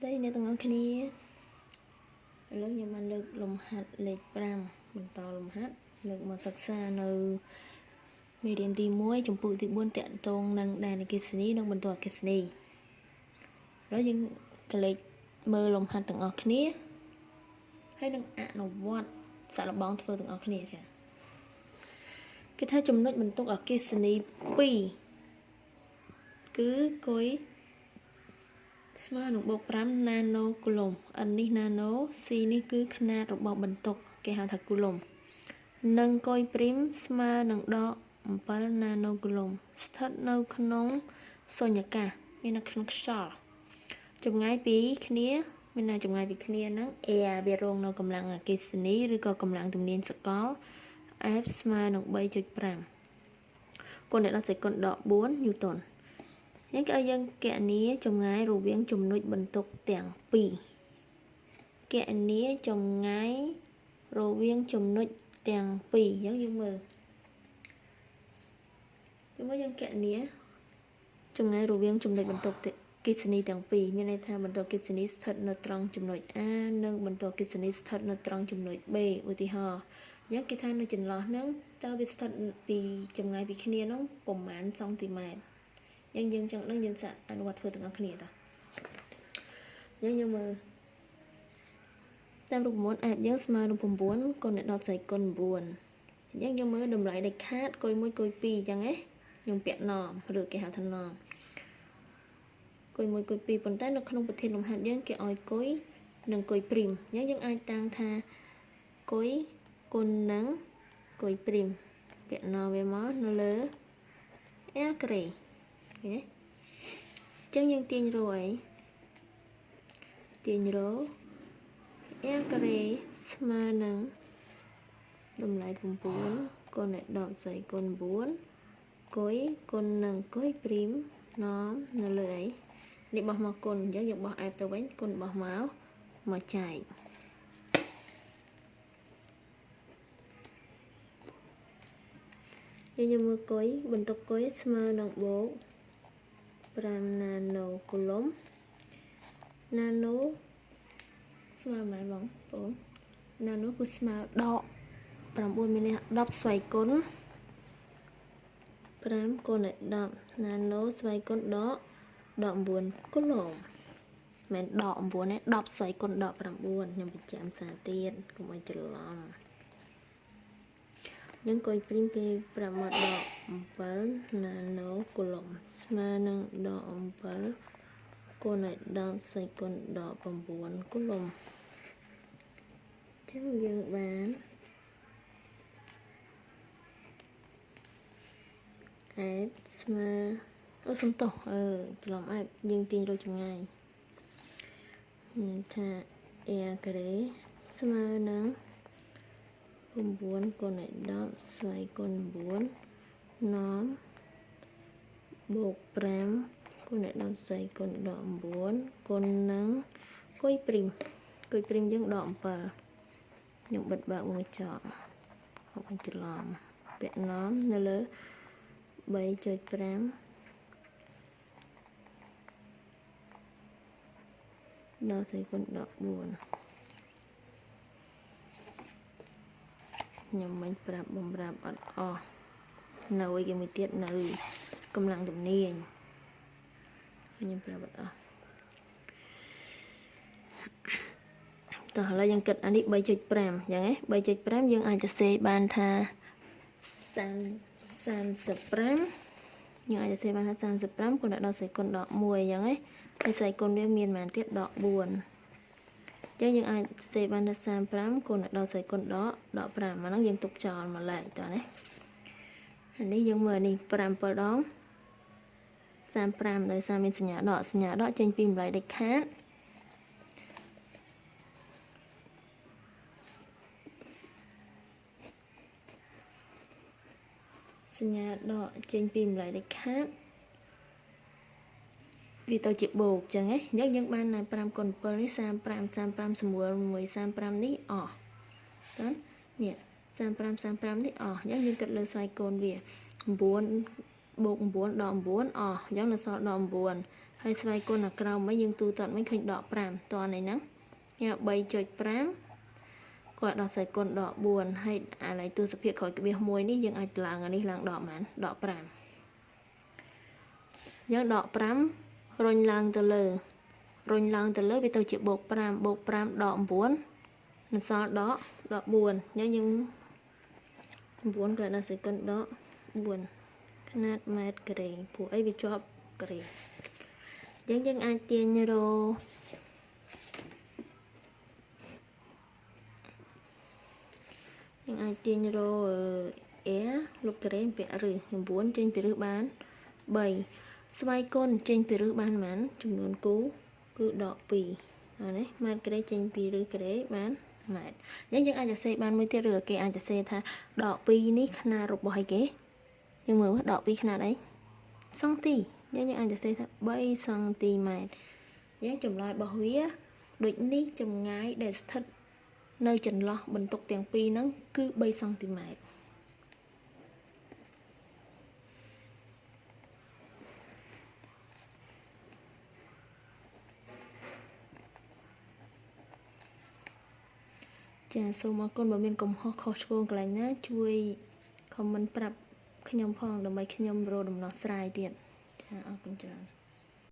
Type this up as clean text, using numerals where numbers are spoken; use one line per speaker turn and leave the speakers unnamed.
đây nè tầng ở kia lớp nhưng mà lực lồng hạt lệch pram mình to lồng hạt lực mà sặc xa nơi mì điện tì muối trong bụi thì buôn tiện tông nâng đàn cái xí nâng bần tòa cái xí đó nhưng cái lệch mơ lồng hạt tầng ở kia hay nâng nó vọt xả là bóng thơ tầng ở kia chả cái thay chùm nốt mình tốt ở cái xí pi cứ cối Smart របស់5 nano coulomb อันนี้ nano c នេះគឺຂនាតរបស់បន្ទុកគេហៅថា coulomb និងកុយព្រីមស្មើនឹងដក7 nano coulomb ស្ថិតនៅក្នុងសុញ្ញកាសមាននៅក្នុងខ្យល់ចម្ងាយពីគ្នាមាននៅចម្ងាយពីគ្នាហ្នឹង air វារងនៅកម្លាំងអគ្គិសនីឬក៏កម្លាំងទំនាញសកល F ស្មើនឹង 3.5 គុណដល់សេគុណដក4 Newton nhưng cái dân kẻ ní trong ngái rồi viên chùm nút bần tục tiền pì kẻ ní trong ngái rồi viên chùm nút tiền pì giống như mờ chúng mới dân kẻ ní trong ngái rồi viên chùm nút bần tục kitsuni tiền pì như này theo bần tục kitsuni thật nó trăng chùm nút a nâng bần tục kitsuni thật nó trăng chùm nút b ưu tí hò nhớ cái thang nó chỉnh lọt nâng tao biết thật vì trong ngái vì khi ní nó bổng mán xong thì mệt nhưng chẳng đang dân sạn ăn quạt vừa từng ăn khỉ ta nhưng mà tam rục muốn ép nhớ mà rục bồn buồn con lại đọt dậy con buồn nhưng mới đầm lại đạch hát coi môi coi pi chẳng ấy nhưng bẹn nò được cái hạt thân nò coi môi coi pi bồn tay nó không bật thiên lòng hạt nhưng cái oi cối đừng coi prim nhớ những ai tăng tha cối con nắng coi prim bẹn nò về mó nó lỡ é kề chân nhân tiền rồi tiền rố e kare mà nắng đâm lại vùng 4 con lại đọt dậy con 4 cối con nâng cối prim nó lưỡi để bỏ mà con giáo dục bỏ ai tao bánh con bỏ máu mà chạy như mưa cối bình tục cối mà nâng bố 5 nano coulomb nano ស្មើម៉ែបងបង nano គឺស្មើដក9មីលី10ស្វ័យគុណ5គុណឲ្យ10 nano ស្វ័យគុណដក9 coulomb មិនដក9ទេ10ស្វ័យគុណដក9ខ្ញុំបញ្ចាំសារទៀតកុំឲ្យច្រឡំnhưng coi prim ke pramod do 7 nano coulomb ស្មើនឹងដក7គុណឲ្យ10សេគុណដក9 coulomb ចឹងយើងបាន F ស្មើអូសំទោសច្រឡំ F យើងទាញរកចម្ងាយថា air ការ៉េស្មើនឹង9គុណឲ្យ10ស្វ័យគុណ9នាំបូក5គុណឲ្យ10ស្វ័យគុណ9គុណនឹងគុយព្រីមយើងដក7ខ្ញុំបិទបើកមួយចោលអត់ច្រឡំពាក់នាំនៅលើ 3.5 10ស្វ័យគុណ14ខ្ញុំមិនប្រាប់បំរាប់អត់អស់នៅឯគេមួយទៀតនៅកម្លាំងទំនាញខ្ញុំប្រាប់អត់អស់តោះឥឡូវយើងគិតអានេះ 3.5 អញ្ចឹងហ៎ 3.5 យើងអាចសរសេរបានថា35យើងអាចសរសេរបានថា35គុណដល់សេគុណដក1អញ្ចឹងហ៎ហើយសេគុណវាមានប៉ុន្មានទៀតដក4ចឹងយើងអាចសេបានថា35គុណដល់សេគុណដក5អាហ្នឹងយើងទុកចោលមួយលេខតើណាអានេះយើងមើលនេះ5 7ដង35ដោយសារមានសញ្ញាដកចេញពីម្លាយដាច់ខាតសញ្ញាដកចេញពីម្លាយដាច់ខាតវាទៅជាបូកចឹងហ៎យើងបានណា5គុណ7នេះ35សម្រួលមួយ35នេះអស់តើនេះ35នេះអស់អញ្ចឹងយើងគិតលើស្វ័យគុណវា9បូក9ដក9អស់អញ្ចឹងនៅសល់ដក9 ហើយស្វ័យគុណអាក្រោមមកយើងទូទាត់មិនឃើញដក5តោះនេះហ្នឹងញ៉ា 3.5 គាត់ដល់ស្វ័យគុណដក4ហើយអាឡៃទស្សភាពក្រោយក្បៀស1នេះយើងអាចឡើងអានេះឡើងដកប៉ុន្មានដក5យើងដក5រុញឡើងទៅលើវាទៅជាបូក5ដក9នឹងសល់ដក4យើង9គាត់ដល់ស្វ័យគុណដក4ຂະຫນາດម៉ែត្រការ៉េព្រោះអីវាជាប់ការ៉េយើងអាចទាញរair លុបការ៉េពាក់រឹស9ចេញពីរឹសបាន3ស្វ័យគុណចេញពីរឹសបានប៉ុន្មានចំនួនគូគឺដក2អានេះម៉ែត្រការ៉េចេញពីរឹសការ៉េបានម៉ែត្រយើងអាចសរសេរបានមួយទៀតឬគេអាចសរសេរថាដក2នេះຂະຫນາតរបស់អីគេយើងមើលដក2ຂະຫນາតអីសង់ទីយើងអាចសរសេរថា3សង់ទីម៉ែត្រយើងចម្លើយរបស់វាដូចនេះចម្ងាយដែលស្ថិតនៅចន្លោះបន្ទុកទាំងពីរហ្នឹងគឺ3សង់ទីម៉ែត្រចាសូមអរគុណបើមានកំហុសខុសឆ្គងកន្លែងណាជួយ comment ប្រាប់ខ្ញុំផងដើម្បីខ្ញុំរកដំណោះស្រាយទៀតចាអរគុណច្រើន